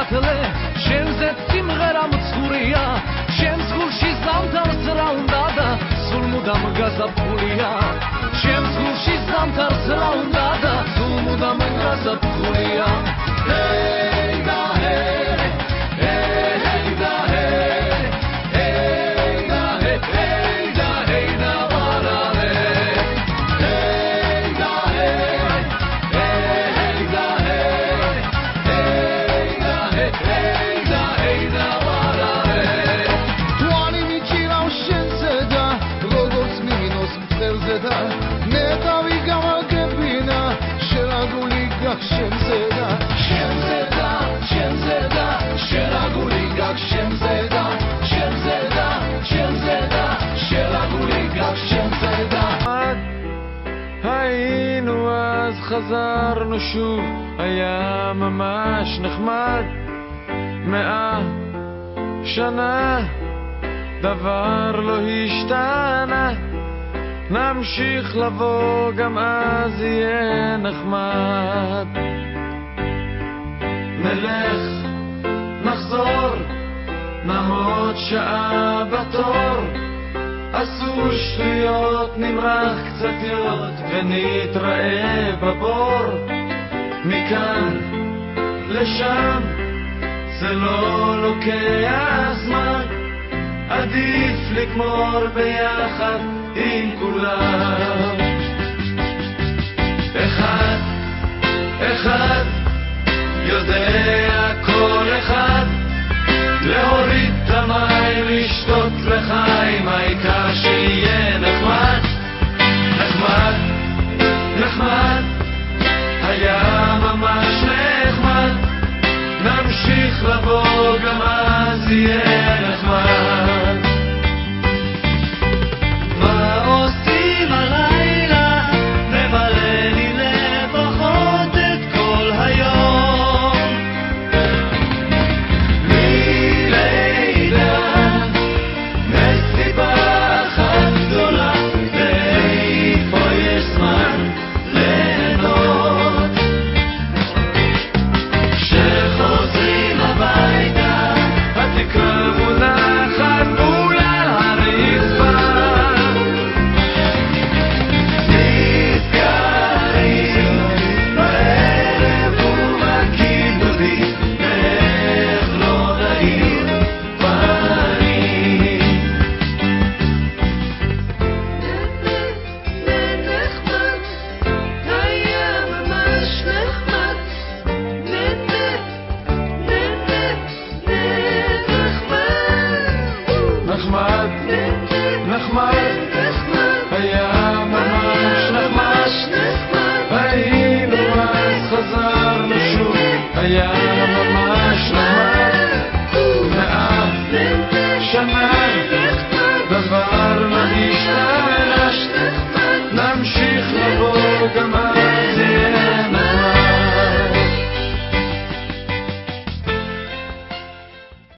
მართლე შენზე სიმღერა მცურია შენს გულში ზამთარს რა უნდა და სულ მუდამ გაზაფხულია შენს გულში ზამთარს რა უნდა და სულ მუდამ გაზაფხულია היינו אז חזרנו שוב היה ממש נחמד 100 שנה דבר לא השתנה נמשיך לבוא גם אז יהיה נחמד נלך נחזור נעמוד שעה בתור אסור שטויות נמרח קצת להיות ונתראה בבור מכאן לשם זה לא לוקח זמן עדיף לגמור ביחד עם כולם אחד אחד יודע כל אחד להוריד את המים לשתות לחיים העיקר שיהיה נחמד נחמד נחמד היה ממש נחמד נמשיך לבוא גם אז יהיה נחמד מה עושים הלילה נבלה לי לפחות את כל היום מלילה מסיבה אחת גדולה ואיפה יש זמן ליהנות כשחוזרים הביתה התקרה מונחת מול על הרצפה נזכרים בערב ובכיבודים איך לא נאיר פנים נחמד היה ממש נחמד נחמד נחמד היה ממש נחמד היינו אז חזרנו שוב היה ממש נחמד